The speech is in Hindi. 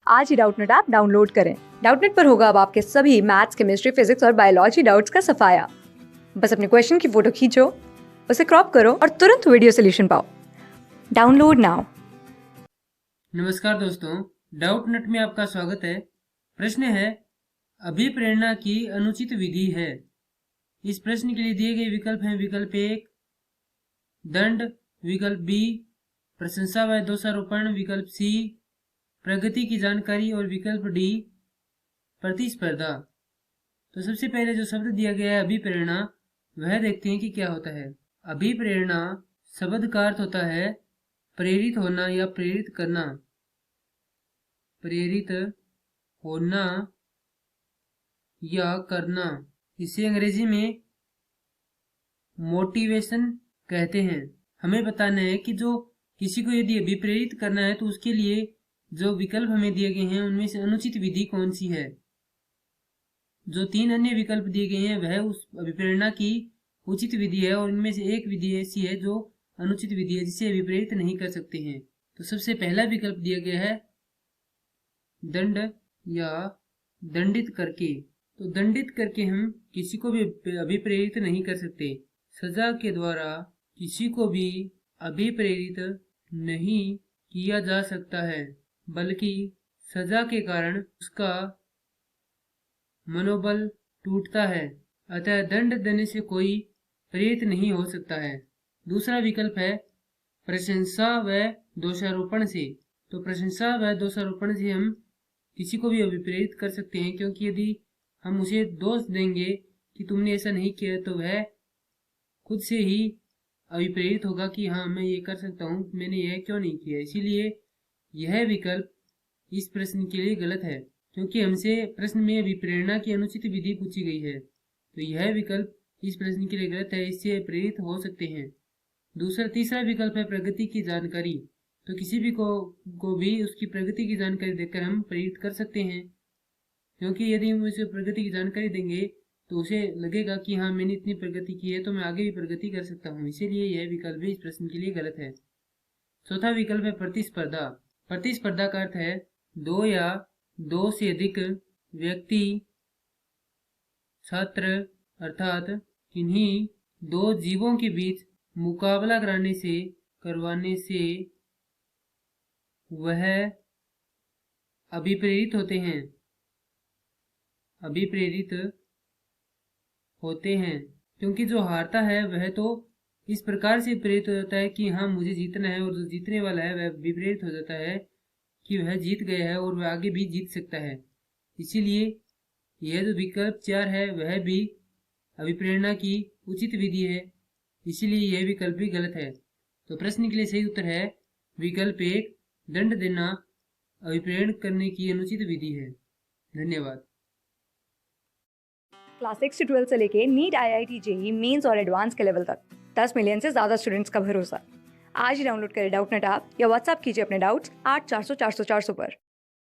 आज ही डाउटनेट ऐप डाउनलोड करें। डाउटनेट पर होगा अब आपके सभी मैथ्स, केमिस्ट्री, फिजिक्स और बायोलॉजी डाउट्स का सफाया। बस अपने क्वेश्चन की फोटो खींचो, उसे क्रॉप करो और तुरंत वीडियो सोल्यूशन पाओ। Download now. नमस्कार दोस्तों, डाउटनेट में आपका स्वागत है। प्रश्न है, अभिप्रेरणा की अनुचित विधि है। इस प्रश्न के लिए दिए गए विकल्प हैं विकल्प एक दंड, विकल्प बी प्रशंसा व दोषारोपण, विकल्प सी प्रगति की जानकारी और विकल्प डी प्रतिस्पर्धा। तो सबसे पहले जो शब्द दिया गया है अभिप्रेरणा, वह देखते हैं कि क्या होता है। अभिप्रेरणा शब्द का अर्थ होता है प्रेरित होना या प्रेरित करना। प्रेरित होना या करना, इसे अंग्रेजी में मोटिवेशन कहते हैं। हमें बताना है कि जो किसी को यदि अभिप्रेरित करना है तो उसके लिए जो विकल्प हमें दिए गए हैं उनमें से अनुचित विधि कौन सी है। जो तीन अन्य विकल्प दिए गए हैं वह उस अभिप्रेरणा की उचित विधि है और इनमें से एक विधि ऐसी है जो अनुचित विधि है, जिसे अभिप्रेरित नहीं कर सकते हैं। तो सबसे पहला विकल्प दिया गया है दंड या दंडित करके। तो दंडित करके हम किसी को भी अभिप्रेरित नहीं कर सकते। सजा के द्वारा किसी को भी अभिप्रेरित नहीं किया जा सकता है, बल्कि सजा के कारण उसका मनोबल टूटता है। अतः दंड देने से कोई प्रेरित नहीं हो सकता है। दूसरा विकल्प है प्रशंसा व दोषारोपण से। तो प्रशंसा व दोषारोपण से हम किसी को भी अभिप्रेरित कर सकते हैं, क्योंकि यदि हम उसे दोष देंगे कि तुमने ऐसा नहीं किया तो वह खुद से ही अभिप्रेरित होगा कि हाँ मैं ये कर सकता हूँ, मैंने यह क्यों नहीं किया। इसीलिए यह विकल्प इस प्रश्न के लिए गलत है, क्योंकि हमसे प्रश्न में अभिप्रेरणा की अनुचित विधि पूछी गई है। तो यह विकल्प इस प्रश्न के लिए गलत है, इससे प्रेरित हो सकते हैं। तीसरा विकल्प है प्रगति की जानकारी। तो किसी भी को भी उसकी प्रगति की जानकारी देकर हम प्रेरित कर सकते हैं, क्योंकि यदि हम उसे प्रगति की जानकारी देंगे तो उसे लगेगा कि हाँ मैंने इतनी प्रगति की है तो मैं आगे भी प्रगति कर सकता हूँ। इसीलिए यह विकल्प भी इस प्रश्न के लिए गलत है। चौथा विकल्प है प्रतिस्पर्धा। प्रतिस्पर्धा का अर्थ है दो या दो से अधिक व्यक्ति, छात्र अर्थात किन्हीं दो जीवों के बीच मुकाबला करवाने से वह अभिप्रेरित होते हैं, क्योंकि जो हारता है वह तो इस प्रकार से प्रेरित हो जाता है कि हाँ मुझे जीतना है, और जो जीतने वाला है वह विप्रेरित हो जाता है कि वह जीत गया है और वह आगे भी जीत सकता है। इसीलिए यह जो विकल्प 4 है वह भी अभिप्रेरणा की उचित विधि है, इसीलिए यह विकल्प भी गलत है। तो प्रश्न के लिए सही उत्तर है विकल्प 1 दंड देना अभिप्रेरण करने की अनुचित विधि है। धन्यवाद। क्लास 6 से 12 से लेके नीट, IIT, JEE मेंस और एडवांस के लेवल तक 10 मिलियन से ज्यादा स्टूडेंट्स का भरोसा। आज ही डाउनलोड करें डाउटनेट ऐप या व्हाट्सएप कीजिए अपने डाउट्स 8400 400 400 पर।